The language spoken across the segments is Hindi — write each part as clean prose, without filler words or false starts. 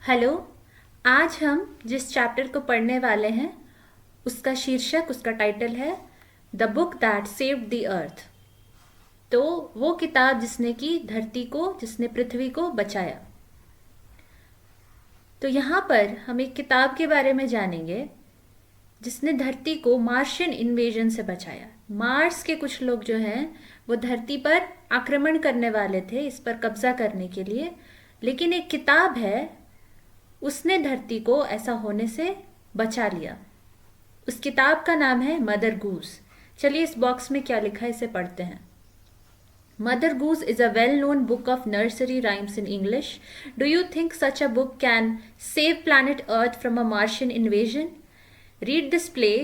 हेलो। आज हम जिस चैप्टर को पढ़ने वाले हैं उसका शीर्षक, उसका टाइटल है the book that saved the earth. तो वो किताब जिसने की धरती को, जिसने पृथ्वी को बचाया। तो यहाँ पर हम एक किताब के बारे में जानेंगे जिसने धरती को मार्शियन इन्वेजन से बचाया। मार्स के कुछ लोग जो हैं वो धरती पर आक्रमण करने वाले थे, इस पर कब्जा करने के लिए, लेकिन एक किताब है उसने धरती को ऐसा होने से बचा लिया। उस किताब का नाम है मदर गूस। चलिए इस बॉक्स में क्या लिखा है इसे पढ़ते हैं। Mother Goose is a well-known book of nursery rhymes in English. Do you think such a book can save planet Earth from a Martian invasion? Read this play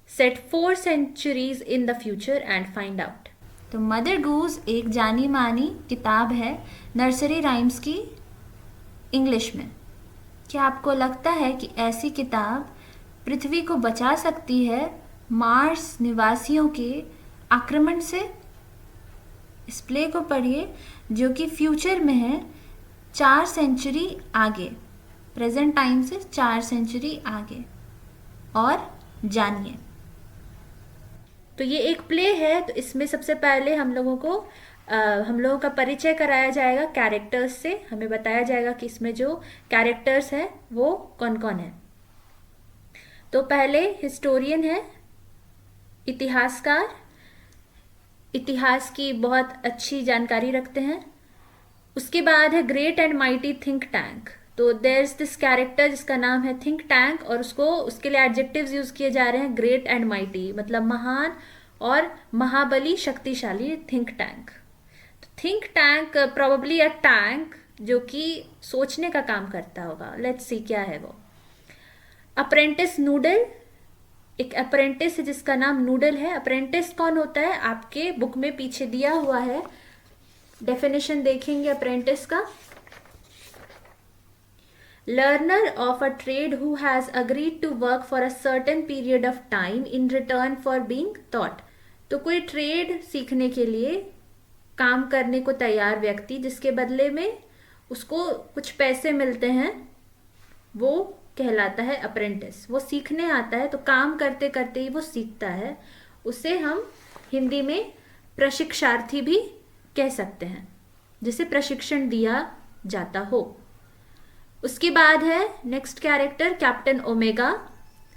set 4 centuries in the future and find out. तो मदर गूज एक जानी मानी किताब है नर्सरी राइम्स की इंग्लिश में। क्या आपको लगता है कि ऐसी किताब पृथ्वी को बचा सकती है मार्स निवासियों के आक्रमण से? इस प्ले को पढ़िए जो कि फ्यूचर में है, 4 सेंचुरी आगे, प्रेजेंट टाइम से 4 सेंचुरी आगे, और जानिए। तो ये एक प्ले है, तो इसमें सबसे पहले हम लोगों का परिचय कराया जाएगा कैरेक्टर्स से। हमें बताया जाएगा कि इसमें जो कैरेक्टर्स हैं वो कौन कौन है। तो पहले हिस्टोरियन है, इतिहासकार, इतिहास की बहुत अच्छी जानकारी रखते हैं। उसके बाद है great and mighty think tank. तो देयर इज दिस कैरेक्टर जिसका नाम है थिंक टैंक, और उसके लिए एडजेक्टिव्स यूज किए जा रहे हैं ग्रेट एंड माइटी, मतलब महान और महाबली, शक्तिशाली, थिंक टैंक। तो think tank probably a tank जो कि सोचने का काम करता होगा। लेट्स सी क्या है वो। अप्रेंटिस नूडल, एक अप्रेंटिस है जिसका नाम नूडल है। अप्रेंटिस कौन होता है आपके बुक में पीछे दिया हुआ है, डेफिनेशन देखेंगे अप्रेंटिस का। Learner of a trade who has agreed to work for a certain period of time in return for being taught. तो कोई ट्रेड सीखने के लिए काम करने को तैयार व्यक्ति जिसके बदले में उसको कुछ पैसे मिलते हैं, वो कहलाता है अप्रेंटिस। वो सीखने आता है, तो काम करते करते ही वो सीखता है। उसे हम हिंदी में प्रशिक्षार्थी भी कह सकते हैं, जिसे प्रशिक्षण दिया जाता हो। उसके बाद है नेक्स्ट कैरेक्टर कैप्टन ओमेगा,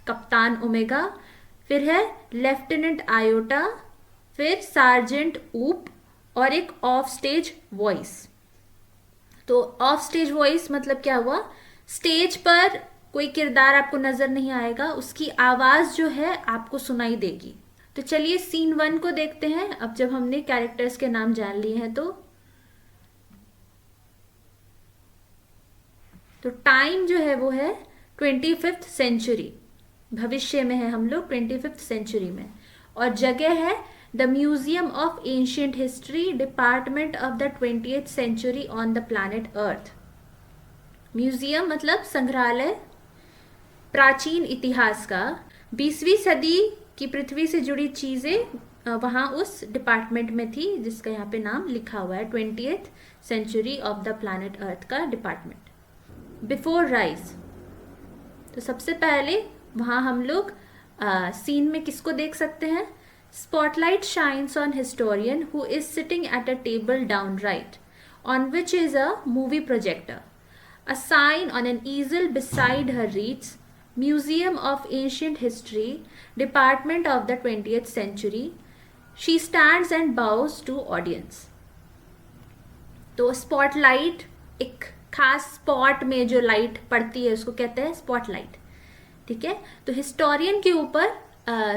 कप्तान ओमेगा। फिर है लेफ्टिनेंट आयोटा, फिर सार्जेंट ऊप, और एक ऑफ स्टेज वॉइस। तो ऑफ स्टेज वॉइस मतलब क्या हुआ, स्टेज पर कोई किरदार आपको नजर नहीं आएगा, उसकी आवाज जो है आपको सुनाई देगी। तो चलिए सीन 1 को देखते हैं। अब जब हमने कैरेक्टर्स के नाम जान लिए हैं तो टाइम जो है वो है 25th सेंचुरी, भविष्य में है हम लोग 25th सेंचुरी में। और जगह है the museum of ancient history, department of the 20th century on the planet earth. Museum मतलब संग्रहालय, प्राचीन इतिहास का, 20वीं सदी की पृथ्वी से जुड़ी चीजें वहां उस डिपार्टमेंट में थी जिसका यहाँ पे नाम लिखा हुआ है 20th century of the planet Earth का डिपार्टमेंट। बिफोर राइज, तो सबसे पहले वहां हम लोग सीन में किसको देख सकते हैं। Spotlight shines on historian who is sitting at a table down right, on which is a movie projector. A sign on an easel beside her reads, Museum of Ancient History, Department of the 20th Century. She stands and bows to audience. तो स्पॉटलाइट, एक खास स्पॉट में जो लाइट पड़ती है उसको कहते हैं स्पॉटलाइट। ठीक है, तो हिस्टोरियन के ऊपर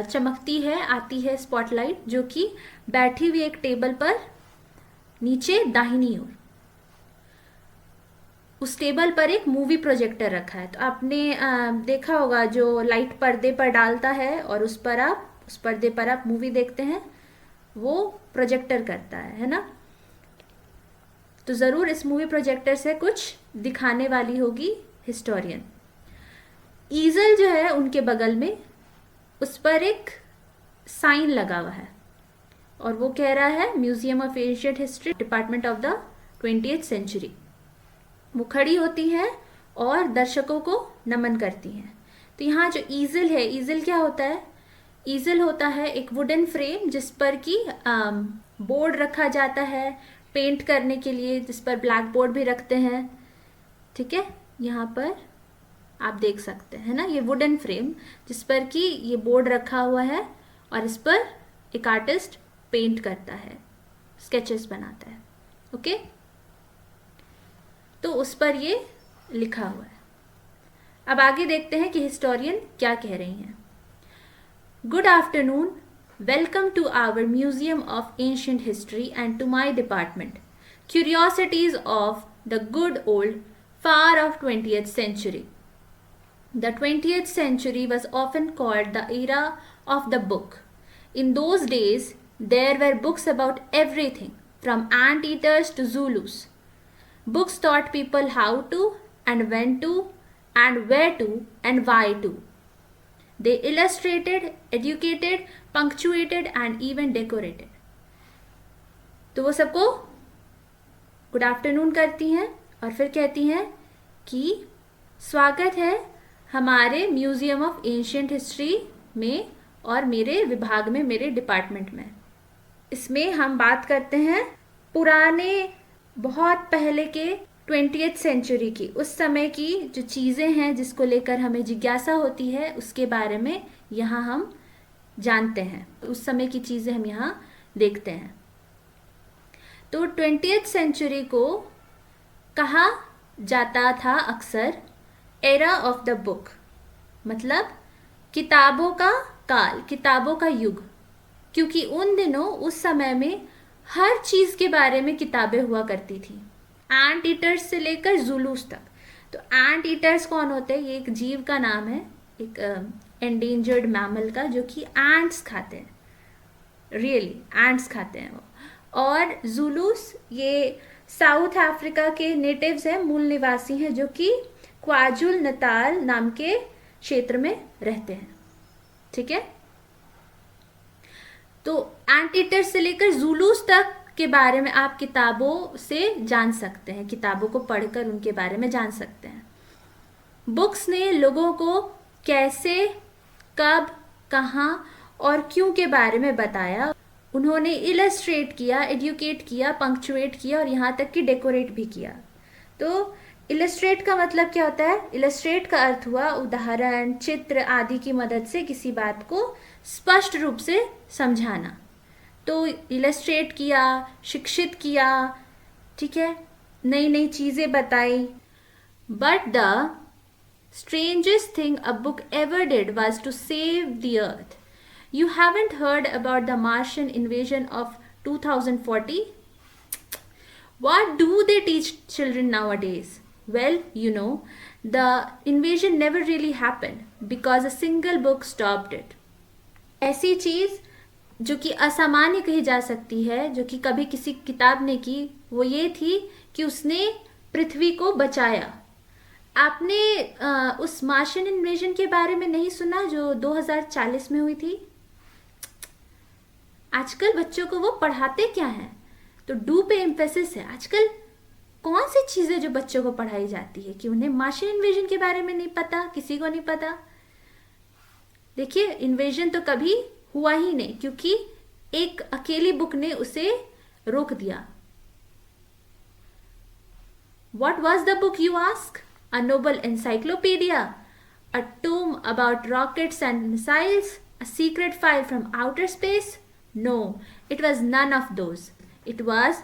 चमकती है, आती है स्पॉटलाइट, जो कि बैठी हुई एक टेबल पर नीचे दाहिनी ओर। उस टेबल पर एक मूवी प्रोजेक्टर रखा है। तो आपने देखा होगा जो लाइट पर्दे पर डालता है और उस पर्दे पर आप मूवी देखते हैं, वो प्रोजेक्टर करता है ना। तो जरूर इस मूवी प्रोजेक्टर से कुछ दिखाने वाली होगी हिस्टोरियन। ईजल जो है उनके बगल में, उस पर एक साइन लगा हुआ है और वो कह रहा है museum of ancient history, department of the 20th century. वो खड़ी होती हैं और दर्शकों को नमन करती हैं। तो यहाँ जो ईजल है, ईजल क्या होता है? ईजल होता है एक वुडन फ्रेम जिस पर कि बोर्ड रखा जाता है पेंट करने के लिए, जिस पर ब्लैक बोर्ड भी रखते हैं। ठीक है, यहाँ पर आप देख सकते हैं ना, ये वुडन फ्रेम जिस पर कि ये बोर्ड रखा हुआ है और इस पर एक आर्टिस्ट पेंट करता है, स्केचेस बनाता है। ओके, तो उस पर ये लिखा हुआ है। अब आगे देखते हैं कि हिस्टोरियन क्या कह रही हैं। Good afternoon, welcome to our museum of ancient history and to my department, curiosities of the good old far of 20th century. The 20th century was often called the era of the book. In those days, there were books about everything, from anteaters to Zulus. Books taught people how to, and when to, and where to, and why to. They illustrated, educated, punctuated, and even decorated. तो वो सबको गुड आफ्टरनून करती हैं और फिर कहती हैं कि स्वागत है हमारे म्यूजियम ऑफ एंशियंट हिस्ट्री में और मेरे विभाग में, मेरे डिपार्टमेंट में। इसमें हम बात करते हैं पुराने, बहुत पहले के 20th सेंचुरी की, उस समय की जो चीज़ें हैं जिसको लेकर हमें जिज्ञासा होती है, उसके बारे में यहाँ हम जानते हैं। उस समय की चीज़ें हम यहाँ देखते हैं। तो 20th सेंचुरी को कहा जाता था अक्सर एरा ऑफ द बुक, मतलब किताबों का काल, किताबों का युग, क्योंकि उन दिनों, उस समय में हर चीज़ के बारे में किताबें हुआ करती थी, एंट ईटर्स से लेकर जुलूस तक। तो एंट ईटर्स कौन होते हैं? ये एक जीव का नाम है, एक एंडेंजर्ड मैमल का, जो कि एंट्स खाते हैं, रियली एंट्स खाते हैं वो। और जुलूस ये साउथ अफ्रीका के नेटिव्स हैं, मूल निवासी हैं, जो कि क्वाजुल नताल नाम के क्षेत्र में रहते हैं। ठीक है, तो एंटीटर से लेकर जुलूस तक के बारे में आप किताबों से जान सकते हैं, किताबों को पढ़कर उनके बारे में जान सकते हैं। बुक्स ने लोगों को कैसे, कब, कहाँ और क्यों के बारे में बताया। उन्होंने इलस्ट्रेट किया, एडुकेट किया, पंक्चुएट किया और यहाँ तक कि डेकोरेट भी किया। तो इलस्ट्रेट का मतलब क्या होता है? इलस्ट्रेट का अर्थ हुआ उदाहरण, चित्र आदि की मदद से किसी बात को स्पष्ट रूप से समझाना। तो इलस्ट्रेट किया, शिक्षित किया, ठीक है, नई नई चीज़ें बताई। But the strangest thing a book ever did was to save the earth. You haven't heard about the Martian invasion of 2040? What do they teach children nowadays? Well, you know, the invasion never really happened because a single book stopped it. ऐसी चीज़ जो कि असामान्य कही जा सकती है, जो कि कभी किसी किताब ने की, वो ये थी कि उसने पृथ्वी को बचाया। आपने उस मार्शियन इन्वेजन के बारे में नहीं सुना जो 2040 में हुई थी? आजकल बच्चों को वो पढ़ाते क्या हैं? तो डू पे एम्फेसिस है। आजकल कौन सी चीज़ें जो बच्चों को पढ़ाई जाती है कि उन्हें मार्शियन इन्वेजन के बारे में नहीं पता, किसी को नहीं पता। देखिए, इन्वेजन तो कभी हुआ ही नहीं, क्योंकि एक अकेली बुक ने उसे रोक दिया। What was the book, you ask? A noble encyclopedia, a tome about rockets and missiles, a secret file from outer space? No, it was none of those. It was,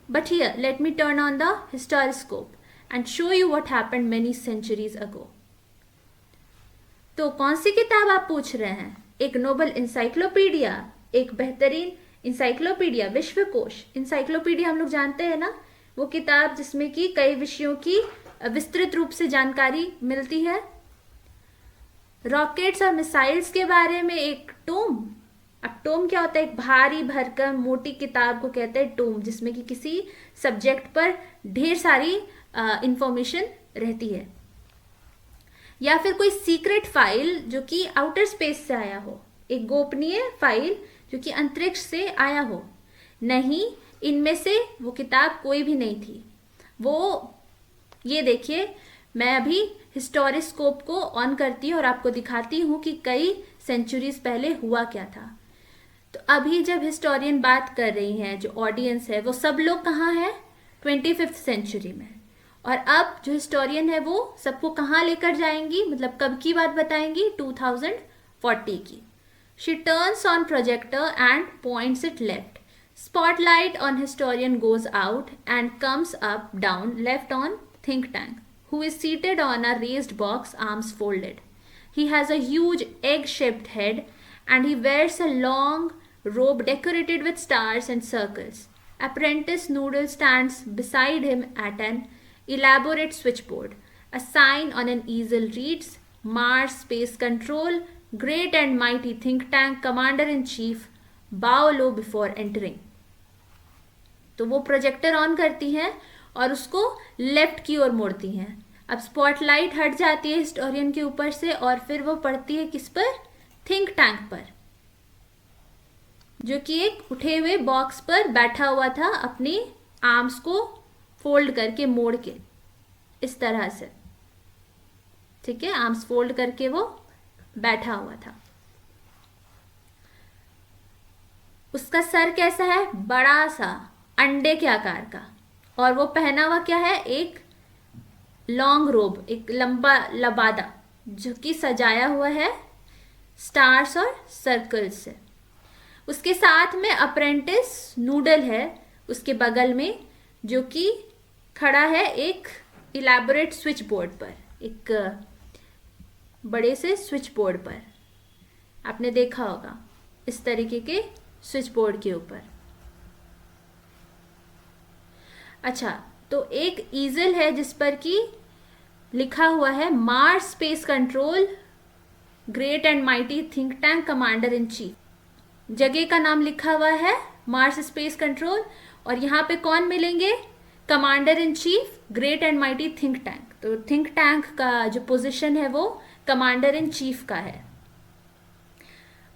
but here, let me turn on the historioscope and show you what happened many centuries ago. तो कौन सी किताब आप पूछ रहे हैं? एक नोबल इंसाइक्लोपीडिया, एक बेहतरीन इंसाइक्लोपीडिया, विश्वकोश। इंसाइक्लोपीडिया हम लोग जानते हैं ना, वो किताब जिसमें कि कई विषयों की विस्तृत रूप से जानकारी मिलती है। रॉकेट्स और मिसाइल्स के बारे में एक टोम। अब टोम क्या होता है? एक भारी भरकम मोटी किताब को कहते हैं टोम, जिसमें कि किसी सब्जेक्ट पर ढेर सारी इंफॉर्मेशन रहती है। या फिर कोई सीक्रेट फाइल जो कि आउटर स्पेस से आया हो, एक गोपनीय फाइल जो कि अंतरिक्ष से आया हो। नहीं, इनमें से वो किताब कोई भी नहीं थी। वो ये देखिए, मैं अभी हिस्टोरिस्कोप को ऑन करती हूँ और आपको दिखाती हूँ कि कई सेंचुरीज पहले हुआ क्या था। तो अभी जब हिस्टोरियन बात कर रही हैं, जो ऑडियंस है वो सब लोग कहाँ है, 25th सेंचुरी में। और अब जो हिस्टोरियन है वो सबको कहाँ लेकर जाएंगी, मतलब कब की बात बताएंगी, 2040 की। She turns on projector and points it left. Spotlight on historian goes out and comes up down left on think tank, who is seated on a raised box, arms folded. He has a huge egg-shaped head and he wears a long robe decorated with stars and circles. Apprentice Noodle stands beside him at an elaborate switchboard. A sign on an easel reads, Mars Space Control, Great and Mighty Think Tank Commander-in-Chief, bow low before entering. तो वो प्रोजेक्टर ऑन करती हैं और उसको लेफ्ट की ओर मोड़ती हैं। अब स्पॉटलाइट हट जाती है हिस्टोरियन के ऊपर से और फिर वो पड़ती है किस पर, थिंक टैंक पर, जो कि एक उठे हुए बॉक्स पर बैठा हुआ था, अपनी आर्म्स को फोल्ड करके, मोड़ के, इस तरह से, ठीक है, आर्म्स फोल्ड करके वो बैठा हुआ था। उसका सर कैसा है, बड़ा सा अंडे के आकार का, और वो पहना हुआ क्या है, एक लॉन्ग रोब, एक लंबा लबादा, जो कि सजाया हुआ है स्टार्स और सर्कल्स से। उसके साथ में अप्रेंटिस नूडल है उसके बगल में, जो कि खड़ा है एक इलैबोरेट स्विच बोर्ड पर, एक बड़े से स्विच बोर्ड पर। आपने देखा होगा इस तरीके के स्विच बोर्ड के ऊपर। अच्छा, तो एक ईजल है जिस पर कि लिखा हुआ है Mars space control, great and mighty think tank commander in chief. जगह का नाम लिखा हुआ है मार्स स्पेस कंट्रोल, और यहाँ पे कौन मिलेंगे, commander in chief, great and mighty think tank. तो थिंक टैंक का जो पोजीशन है वो कमांडर इन चीफ का है,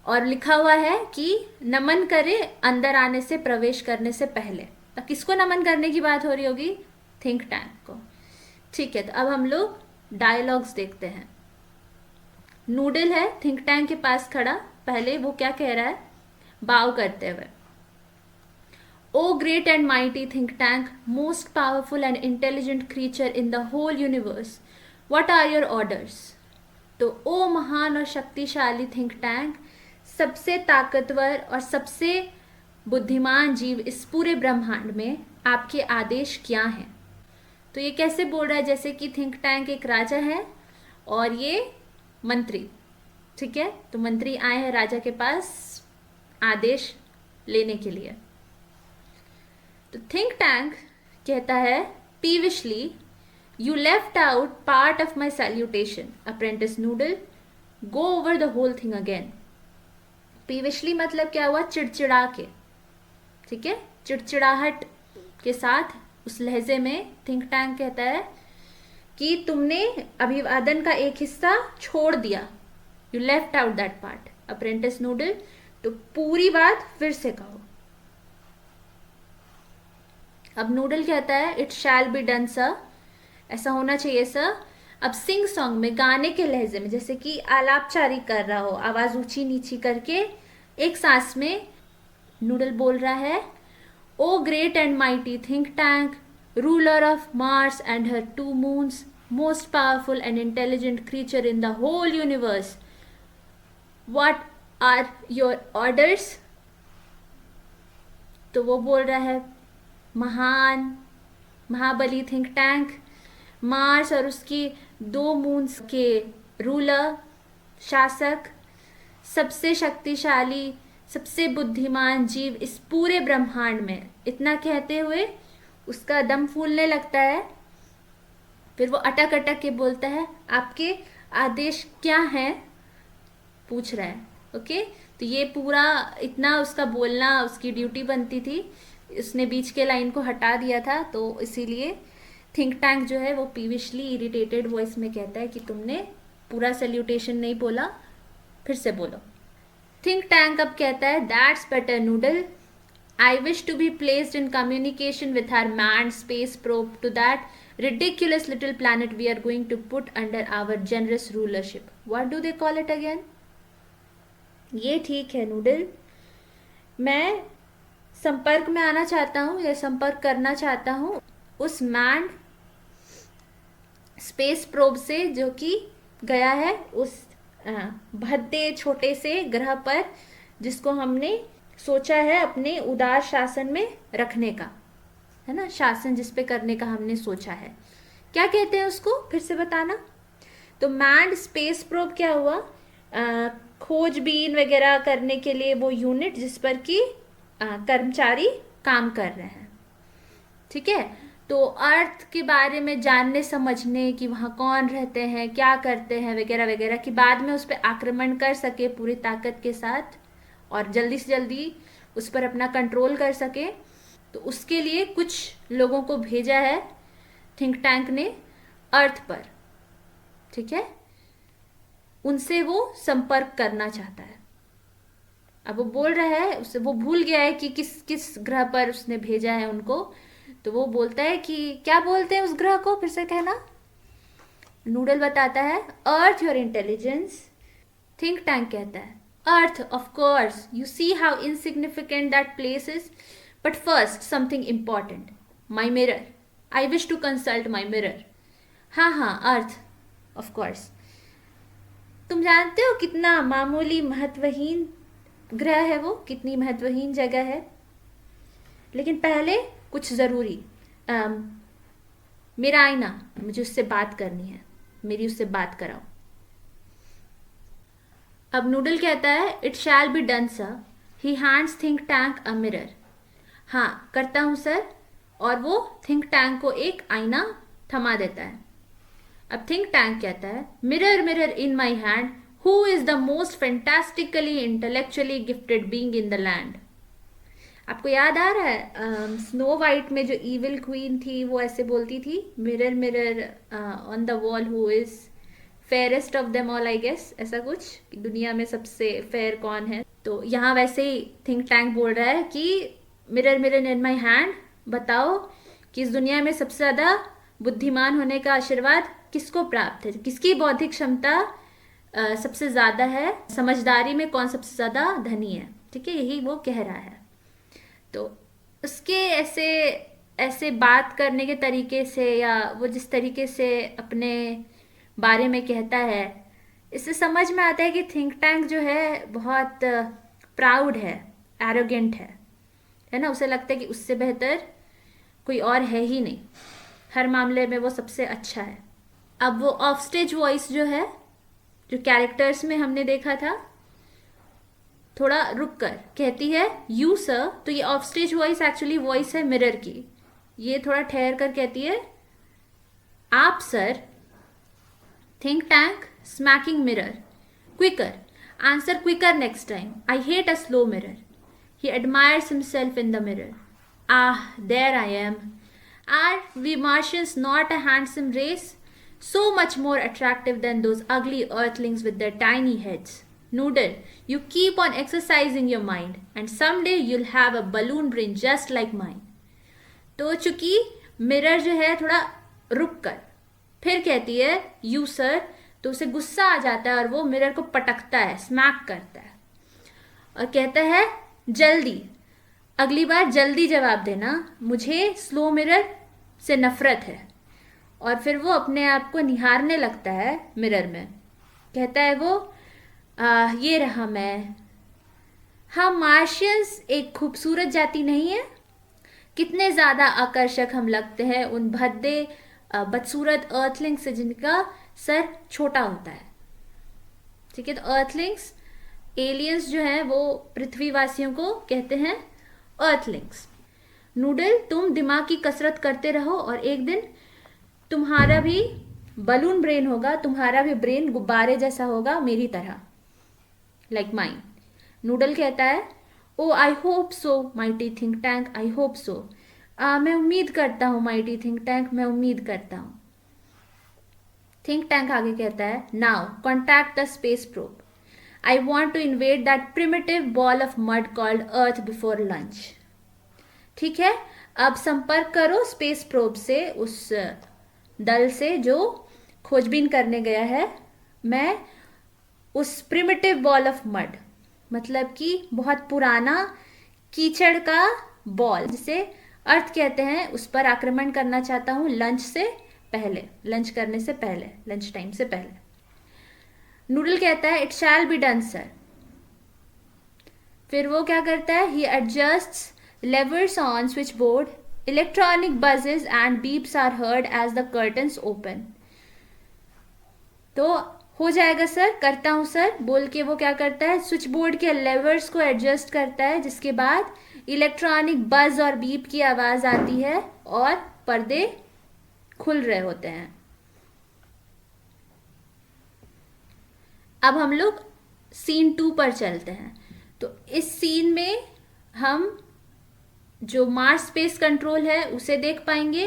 और लिखा हुआ है कि नमन करे अंदर आने से, प्रवेश करने से पहले। तो किसको नमन करने की बात हो रही होगी, थिंक टैंक को। ठीक है, तो अब हम लोग डायलॉग्स देखते हैं। नूडल है थिंक टैंक के पास खड़ा, पहले वो क्या कह रहा है, बाव करते हुए, O great and mighty think tank, most powerful and intelligent creature in the whole universe, what are your orders. तो ओ महान और शक्तिशाली थिंक टैंक, सबसे ताकतवर और सबसे बुद्धिमान जीव इस पूरे ब्रह्मांड में, आपके आदेश क्या हैं। तो ये कैसे बोल रहा है, जैसे कि थिंक टैंक एक राजा है और ये मंत्री, ठीक है, तो मंत्री आए हैं राजा के पास आदेश लेने के लिए। तो थिंक टैंक कहता है, peevishly, you left out part of my salutation, apprentice Noodle, go over the whole thing again. Peevishly मतलब क्या हुआ, चिड़चिड़ा के, ठीक है, चिड़चिड़ाहट के साथ, उस लहजे में थिंक टैंक कहता है कि तुमने अभिवादन का एक हिस्सा छोड़ दिया, you left out that part, apprentice noodle, तो पूरी बात फिर से कहो। अब नूडल कहता है, it shall be done sir, ऐसा होना चाहिए सर। अब सिंग सॉन्ग में, गाने के लहजे में, जैसे कि आलापचारी कर रहा हो, आवाज ऊंची नीची करके एक सांस में नूडल बोल रहा है, O great and mighty think tank, ruler of Mars and her 2 moons, most powerful and intelligent creature in the whole universe, what are your orders. तो वो बोल रहा है, महान महाबली थिंक टैंक, मार्स और उसकी 2 मून्स के रूलर, शासक, सबसे शक्तिशाली, सबसे बुद्धिमान जीव इस पूरे ब्रह्मांड में। इतना कहते हुए उसका दम फूलने लगता है, फिर वो अटक अटक के बोलता है, आपके आदेश क्या हैं, पूछ रहा है। ओके, तो ये पूरा इतना उसका बोलना उसकी ड्यूटी बनती थी, उसने बीच के लाइन को हटा दिया था, तो इसीलिए थिंक टैंक जो है वो पीविशली इरिटेटेड वॉइस में कहता है कि तुमने पूरा सैल्यूटेशन नहीं बोला, फिर से बोलो। थिंक टैंक अब कहता है, that's better noodle, I wish to be placed in communication with our manned space probe to that ridiculous little planet we are going to put under our generous rulership. What do they call it again? ये ठीक है नूडल, मैं संपर्क में आना चाहता हूँ या संपर्क करना चाहता हूँ उस मैंड स्पेस प्रोब से जो कि गया है उस भद्दे छोटे से ग्रह पर, जिसको हमने सोचा है अपने उदार शासन में रखने का, है ना, शासन जिस पे करने का हमने सोचा है। क्या कहते हैं उसको, फिर से बताना। तो मैंड स्पेस प्रोब क्या हुआ, खोजबीन वगैरह करने के लिए वो यूनिट जिस पर कि कर्मचारी काम कर रहे हैं, ठीक है। तो अर्थ के बारे में जानने समझने कि वहाँ कौन रहते हैं, क्या करते हैं वगैरह वगैरह, कि बाद में उस पर आक्रमण कर सके पूरी ताकत के साथ और जल्दी से जल्दी उस पर अपना कंट्रोल कर सके। तो उसके लिए कुछ लोगों को भेजा है थिंक टैंक ने अर्थ पर, ठीक है। उनसे वो संपर्क करना चाहता है। अब वो बोल रहा है, उससे वो भूल गया है कि किस किस ग्रह पर उसने भेजा है उनको। तो वो बोलता है कि क्या बोलते हैं उस ग्रह को, फिर से कहना। नूडल बताता है Earth your intelligence. Think tank कहता है Earth of course, you see how insignificant that place is, but first something important, my mirror, I wish to consult my mirror. हाँ हाँ अर्थ ऑफ कोर्स, तुम जानते हो कितना मामूली महत्वहीन ग्रह है वो, कितनी महत्वहीन जगह है, लेकिन पहले कुछ ज़रूरी, मेरा आईना, मुझे उससे बात करनी है, मेरी उससे बात कराओ। अब नूडल कहता है it shall be done sir, he hands think tank a mirror. हाँ करता हूँ सर, और वो थिंक टैंक को एक आईना थमा देता है। अब थिंक टैंक कहता है mirror mirror in my hand, who is the most fantastically intellectually gifted being in the land. आपको याद आ रहा है स्नो वाइट में जो इविल क्वीन थी वो ऐसे बोलती थी, mirror mirror on the wall who is fairest of them all, I guess ऐसा कुछ, कि दुनिया में सबसे फेयर कौन है। तो यहाँ वैसे ही थिंक टैंक बोल रहा है कि mirror mirror in my hand, बताओ कि इस दुनिया में सबसे ज़्यादा बुद्धिमान होने का आशीर्वाद किसको प्राप्त है, किसकी बौद्धिक क्षमता सबसे ज़्यादा है, समझदारी में कौन सबसे ज़्यादा धनी है, ठीक है, यही वो कह रहा है। तो उसके ऐसे ऐसे बात करने के तरीके से, या वो जिस तरीके से अपने बारे में कहता है, इससे समझ में आता है कि थिंक टैंक जो है बहुत प्राउड है, एरोगेंट है ना। उसे लगता है कि उससे बेहतर कोई और है ही नहीं, हर मामले में वो सबसे अच्छा है। अब वो ऑफ स्टेज वॉइस जो है, जो कैरेक्टर्स में हमने देखा था, थोड़ा रुक कर कहती है यू सर। तो ये off stage voice actually voice है मिरर की। ये थोड़ा ठहर कर कहती है आप sir. Think tank smacking mirror, quicker, answer quicker next time, I hate a slow mirror. He admires himself in the mirror, ah there I am, are we martians not a handsome race, so much more attractive than those ugly earthlings with their tiny heads. Noodle, you keep on exercising your mind and someday you'll have a balloon brain just like mine. तो चूंकि मिरर जो है थोड़ा रुक कर फिर कहती है यू सर, तो उसे गुस्सा आ जाता है और वो मिरर को पटकता है, स्मैक करता है और कहता है जल्दी, अगली बार जल्दी जवाब देना, मुझे स्लो मिरर से नफरत है। और फिर वो अपने आप को निहारने लगता है मिरर में, कहता है वो ये रहा मैं। हम मार्शियंस एक खूबसूरत जाति नहीं है, कितने ज़्यादा आकर्षक हम लगते हैं उन भद्दे बदसूरत अर्थलिंग्स से जिनका सर छोटा होता है, ठीक है। तो अर्थलिंग्स, एलियंस जो हैं वो पृथ्वीवासियों को कहते हैं अर्थलिंग्स। नूडल, तुम दिमाग की कसरत करते रहो और एक दिन तुम्हारा भी बलून ब्रेन होगा, तुम्हारा भी ब्रेन गुब्बारे जैसा होगा मेरी तरह, लाइक माइन। नूडल कहता है O I hope so mighty think tank, I hope so, मैं उम्मीद करता हूँ माइटी थिंक टैंक, मैं उम्मीद करता हूँ। थिंक टैंक आगे कहता है now contact the space probe, I want to invade that primitive ball of mud called earth before lunch. ठीक है, अब संपर्क करो स्पेस प्रोब से, उस दल से जो खोजबीन करने गया है, मैं उस प्रिमिटिव बॉल ऑफ मड, मतलब कि बहुत पुराना कीचड़ का बॉल जिसे अर्थ कहते हैं, उस पर आक्रमण करना चाहता हूं लंच से पहले, लंच करने से पहले, लंच टाइम से पहले। नूडल कहता है it shall be done sir. फिर वो क्या करता है, ही एडजस्ट्स levers on switchboard, electronic buzzes and beeps are heard as the curtains open। तो हो जाएगा सर, करता हूं सर बोल के वो क्या करता है, स्विच बोर्ड के लेवर्स को एडजस्ट करता है, जिसके बाद इलेक्ट्रॉनिक बज और बीप की आवाज आती है और पर्दे खुल रहे होते हैं। अब हम लोग सीन 2 पर चलते हैं। तो इस सीन में हम जो मार्स स्पेस कंट्रोल है उसे देख पाएंगे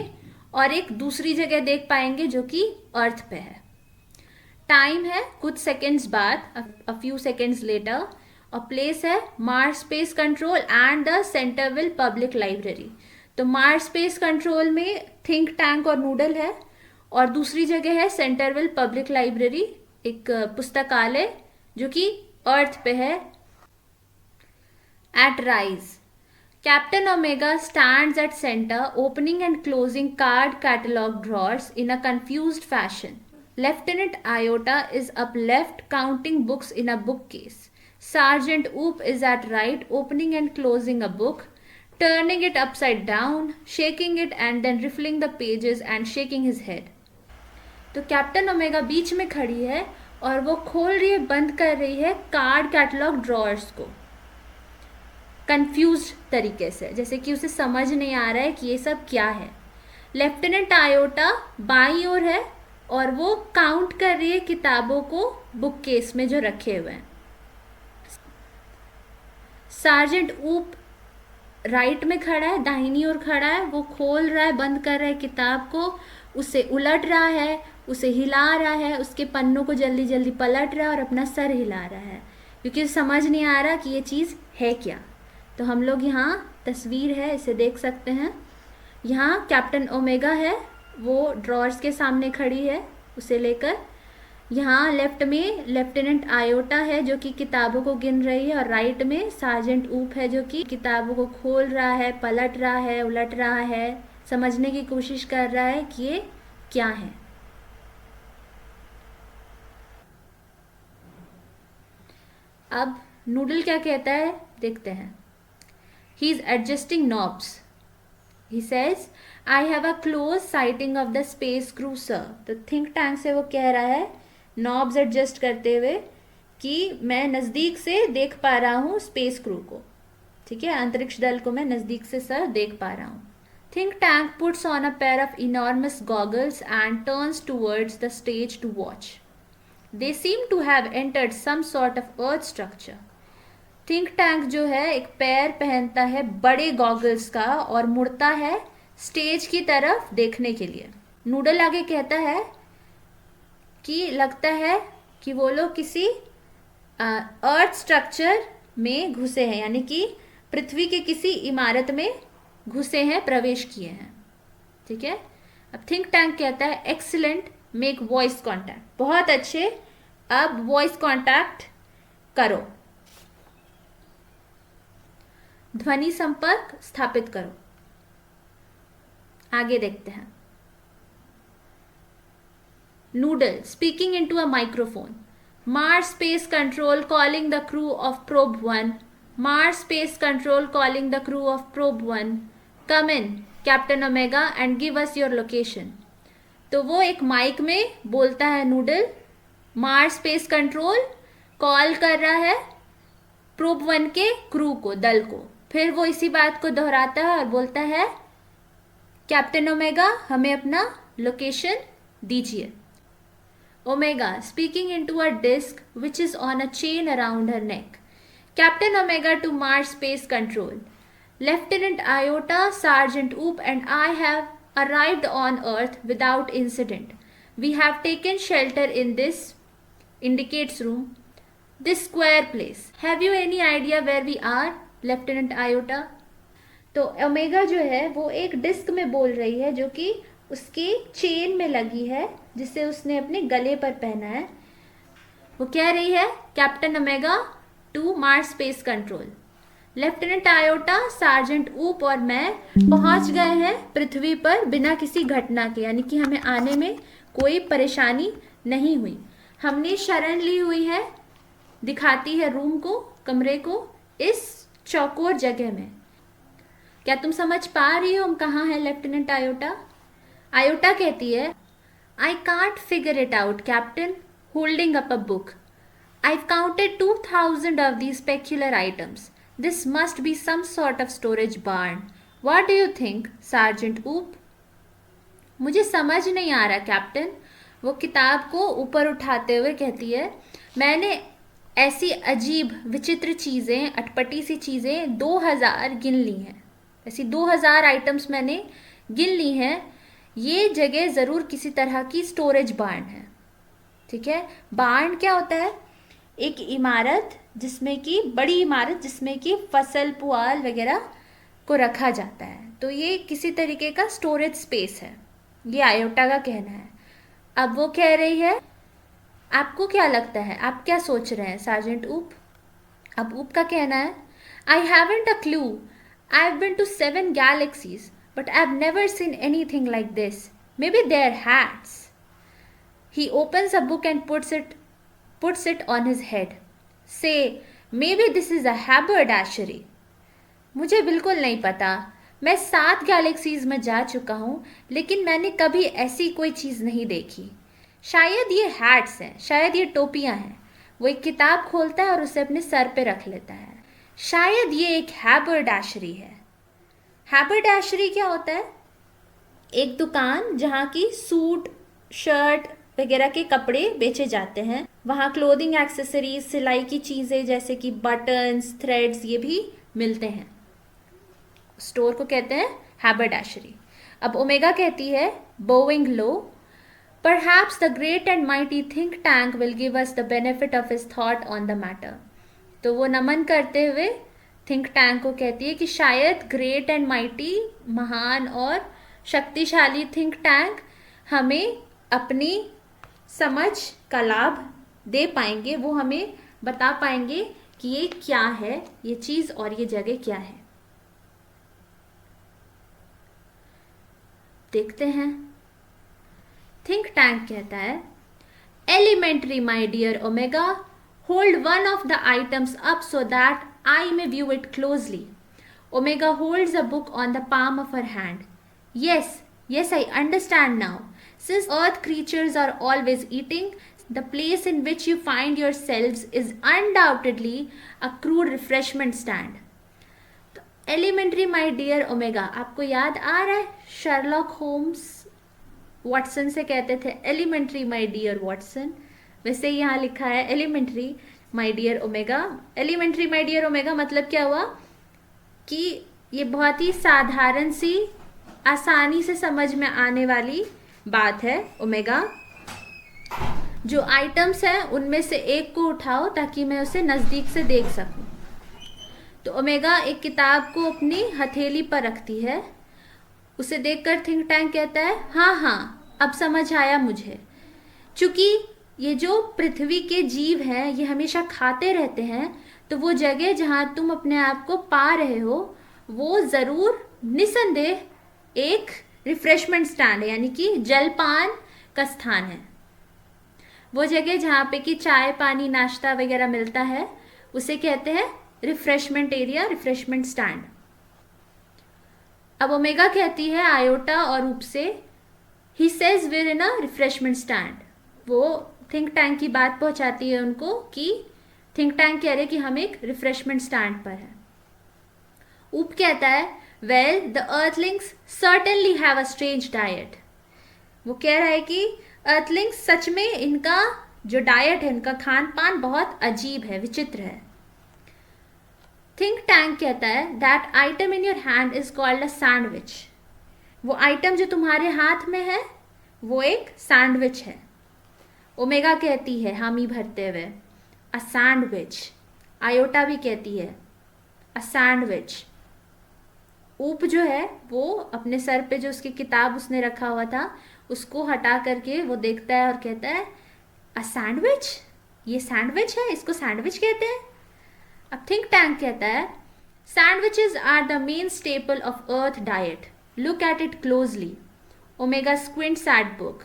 और एक दूसरी जगह देख पाएंगे जो कि अर्थ पे है। टाइम है कुछ सेकंड्स बाद, अ फ्यू सेकंड्स लेटर, और प्लेस है Mars space control and the Centerville public library. तो मार्स स्पेस कंट्रोल में थिंक टैंक और नूडल है, और दूसरी जगह है सेंटरविल पब्लिक लाइब्रेरी, एक पुस्तकालय जो कि अर्थ पे है। At rise, Captain Omega stands at center, opening and closing card catalog drawers in a confused fashion. Lieutenant Iota is up left, counting books in a bookcase. Sergeant Oop is at right, opening and closing a book, turning it upside down, shaking it and then riffling the pages and shaking his head. तो कैप्टन ओमेगा बीच में खड़ी है और वो खोल रही है, बंद कर रही है कार्ड कैटलॉग ड्रॉर्स को कंफ्यूज तरीके से, जैसे कि उसे समझ नहीं आ रहा है कि ये सब क्या है। लेफ्टिनेंट आयोटा बाईं ओर है और वो काउंट कर रही है किताबों को बुक केस में जो रखे हुए हैं। सार्जेंट ऊप राइट में खड़ा है, दाहिनी ओर खड़ा है, वो खोल रहा है, बंद कर रहा है किताब को, उसे उलट रहा है, उसे हिला रहा है, उसके पन्नों को जल्दी जल्दी पलट रहा है और अपना सर हिला रहा है, क्योंकि समझ नहीं आ रहा कि ये चीज़ है क्या। तो हम लोग यहाँ तस्वीर है इसे देख सकते हैं। यहाँ कैप्टन ओमेगा है, वो ड्रॉर्स के सामने खड़ी है उसे लेकर। यहाँ लेफ्ट में लेफ्टिनेंट आयोटा है जो कि किताबों को गिन रही है, और राइट में सार्जेंट ऊप है जो कि किताबों को खोल रहा है, पलट रहा है, उलट रहा है, समझने की कोशिश कर रहा है कि ये क्या है। अब नूडल क्या कहता है देखते हैं। He is adjusting knobs. He says, I have a close sighting of the space crew, sir. तो थिंक टैंक से वो कह रहा है नॉब्स एडजस्ट करते हुए कि मैं नज़दीक से देख पा रहा हूँ स्पेस क्रू को, ठीक है, अंतरिक्ष दल को मैं नज़दीक से सर देख पा रहा हूँ। Think tank puts on a pair of enormous goggles and turns towards the stage to watch. They seem to have entered some sort of earth structure. Think tank जो है एक पैर पहनता है बड़े गॉगल्स का और मुड़ता है स्टेज की तरफ देखने के लिए। नूडल आगे कहता है कि लगता है कि वो लोग किसी अर्थ स्ट्रक्चर में घुसे हैं, यानी कि पृथ्वी के किसी इमारत में घुसे हैं, प्रवेश किए हैं, ठीक है। अब थिंक टैंक कहता है एक्सीलेंट, मेक वॉइस कॉन्टैक्ट, बहुत अच्छे, अब वॉइस कॉन्टैक्ट करो, ध्वनि संपर्क स्थापित करो। आगे देखते हैं। Noodle speaking into a microphone, Mars space control calling the crew of probe 1, Mars space control calling the crew of probe 1, come in captain omega and give us your location. तो वो एक माइक में बोलता है noodle, Mars space control call कर रहा है प्रोब 1 के क्रू को, दल को। फिर वो इसी बात को दोहराता है और बोलता है कैप्टन ओमेगा हमें अपना लोकेशन दीजिए। Omega speaking into a disc which is on a chain around her neck, captain Omega to Mars space control, lieutenant Iota, sergeant Oop and I have arrived on earth without incident. We have taken shelter in this, indicates room, this square place. Have you any idea where we are, lieutenant iota? तो ओमेगा जो है वो एक डिस्क में बोल रही है जो कि उसके चेन में लगी है, जिसे उसने अपने गले पर पहना है। वो कह रही है captain Omega to Mars space control. Lieutenant Iota, sergeant Oop और मैं पहुंच गए हैं पृथ्वी पर बिना किसी घटना के, यानी कि हमें आने में कोई परेशानी नहीं हुई। हमने शरण ली हुई है, दिखाती है रूम को, कमरे को, इस चौकोर जगह में। क्या तुम समझ पा रही हो हम कहाँ हैं लेफ्टिनेंट आयोटा? आयोटा कहती है I can't figure it out captain, holding up a book. I've counted 2000 of these peculiar items. This must be some sort of storage barn. What do you think, Sergeant Oop? मुझे समझ नहीं आ रहा कैप्टन, वो किताब को ऊपर उठाते हुए कहती है। मैंने ऐसी अजीब विचित्र चीज़ें, अटपटी सी चीज़ें 2000 गिन ली हैं। ऐसी 2000 आइटम्स मैंने गिन ली हैं। ये जगह ज़रूर किसी तरह की स्टोरेज बार्न है। ठीक है, बार्न क्या होता है? एक इमारत जिसमें कि बड़ी इमारत जिसमें कि फसल पुआल वगैरह को रखा जाता है। तो ये किसी तरीके का स्टोरेज स्पेस है, ये आयोटा का कहना है। अब वो कह रही है आपको क्या लगता है, आप क्या सोच रहे हैं सार्जेंट ऊप? अब ऊप का कहना है I haven't a clue, I have been to 7 galaxies but I have never seen anything like this, may be their hats. He opens a book and puts it on his head. Say, maybe this is a haberdashery. मुझे बिल्कुल नहीं पता, मैं 7 गैलेक्सीज में जा चुका हूँ, लेकिन मैंने कभी ऐसी कोई चीज़ नहीं देखी। शायद ये हैट्स हैं, शायद ये टोपियाँ हैं। वो एक किताब खोलता है और उसे अपने सर पे रख लेता है। शायद ये एक हैबरडैशरी है। हैबरडैशरी क्या होता है? एक दुकान जहाँ की सूट, शर्ट वगैरह के कपड़े बेचे जाते हैं। वहाँ क्लोथिंग एक्सेसरीज, सिलाई की चीज़ें जैसे कि बटन्स, थ्रेड्स, ये भी मिलते हैं। स्टोर को कहते हैं हैबरडैशरी। अब ओमेगा कहती है Boeing low, perhaps the great and mighty think tank will give us the benefit of his thought on the matter. तो वो नमन करते हुए थिंक टैंक को कहती है कि शायद ग्रेट एंड माइटी, महान और शक्तिशाली थिंक टैंक हमें अपनी समझ का लाभ दे पाएंगे। वो हमें बता पाएंगे कि ये क्या है, ये चीज़ और ये जगह क्या है। देखते हैं। थिंक टैंक कहता है elementary my dear Omega, hold one of the items up so that I may view it closely. Omega holds a book on the palm of her hand. Yes, I understand now. Since earth creatures are always eating, the place in which you find yourselves is undoubtedly a crude refreshment stand. तो एलिमेंट्री माई डियर ओमेगा, आपको याद आ रहा है शर्लॉक होम्स वॉटसन से कहते थे एलिमेंट्री माई डियर वॉटसन, वैसे ही यहाँ लिखा है elementary my dear Omega. Elementary my dear Omega मतलब क्या हुआ कि ये बहुत ही साधारण सी, आसानी से समझ में आने वाली बात है। ओमेगा, जो आइटम्स हैं उनमें से एक को उठाओ ताकि मैं उसे नज़दीक से देख सकूं। तो ओमेगा एक किताब को अपनी हथेली पर रखती है। उसे देखकर थिंक टैंक कहता है हाँ, अब समझ आया मुझे। चूंकि ये जो पृथ्वी के जीव हैं ये हमेशा खाते रहते हैं, तो वो जगह जहाँ तुम अपने आप को पा रहे हो वो ज़रूर निसंदेह एक रिफ्रेशमेंट स्टैंड है, यानी कि जलपान का स्थान है। वो जगह जहाँ पे कि चाय, पानी, नाश्ता वगैरह मिलता है उसे कहते हैं रिफ्रेशमेंट एरिया, रिफ्रेशमेंट स्टैंड। अब ओमेगा कहती है आयोटा और रूप से ही says we're in a refreshment stand. वो थिंक टैंक की बात पहुंचाती है उनको कि थिंक टैंक कह रहे कि हम एक रिफ्रेशमेंट स्टैंड पर है। ऊप कहता है well the Earthlings certainly have a strange diet. वो कह रहा है कि अर्थलिंग्स सच में इनका जो डाइट है, इनका खान पान बहुत अजीब है, विचित्र है। थिंक टैंक कहता है that item in your hand is called a sandwich. वो आइटम जो तुम्हारे हाथ में है वो एक सैंडविच है। ओमेगा कहती है हामी भरते हुए अ सैंडविच। आयोटा भी कहती है अ सैंडविच। ऊप जो है वो अपने सर पे जो उसकी किताब उसने रखा हुआ था उसको हटा करके वो देखता है और कहता है अ सैंडविच, ये सैंडविच है, इसको सैंडविच कहते हैं। अब थिंक टैंक कहता है sandwiches are the main staple of earth diet, look at it closely. Omega squints at book.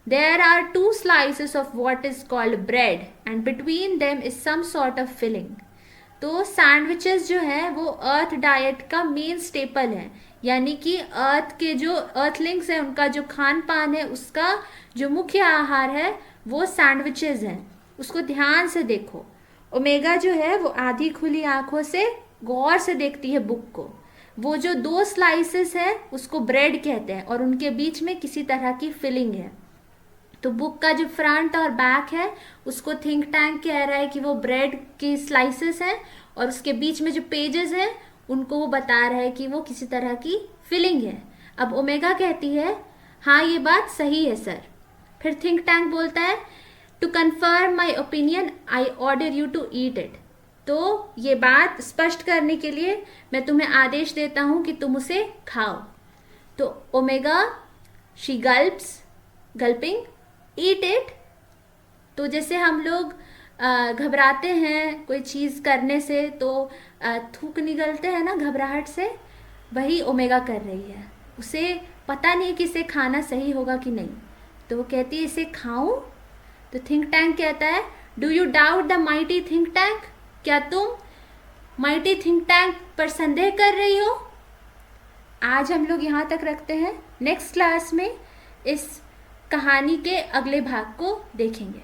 There are two slices of what is called bread and between them is some sort of filling. तो सैंडविचेस जो हैं वो अर्थ डाइट का मेन स्टेपल है, यानी कि अर्थ के जो अर्थलिंग्स हैं उनका जो खान पान है उसका जो मुख्य आहार है वो सैंडविचेस हैं। उसको ध्यान से देखो। ओमेगा जो है वो आधी खुली आंखों से गौर से देखती है बुक को। वो जो 2 स्लाइसेस है उसको ब्रेड कहते हैं और उनके बीच में किसी तरह की फिलिंग है। तो बुक का जो फ्रंट और बैक है उसको थिंक टैंक कह रहा है कि वो ब्रेड की स्लाइसेस हैं और उसके बीच में जो पेजेस हैं उनको वो बता रहा है कि वो किसी तरह की फिलिंग है। अब ओमेगा कहती है हाँ ये बात सही है सर। फिर थिंक टैंक बोलता है to confirm my opinion I order you to eat it. तो ये बात स्पष्ट करने के लिए मैं तुम्हें आदेश देता हूं कि तुम उसे खाओ। तो Omega she gulps, gulping, eat it. तो जैसे हम लोग घबराते हैं कोई चीज़ करने से तो थूक निकलते हैं ना घबराहट से, वही ओमेगा कर रही है। उसे पता नहीं कि इसे खाना सही होगा कि नहीं, तो वो कहती है इसे खाऊं। तो थिंक टैंक कहता है do you doubt the mighty think tank, क्या तुम माइटी थिंक टैंक पर संदेह कर रही हो। आज हम लोग यहाँ तक रखते हैं। नेक्स्ट क्लास में इस कहानी के अगले भाग को देखेंगे।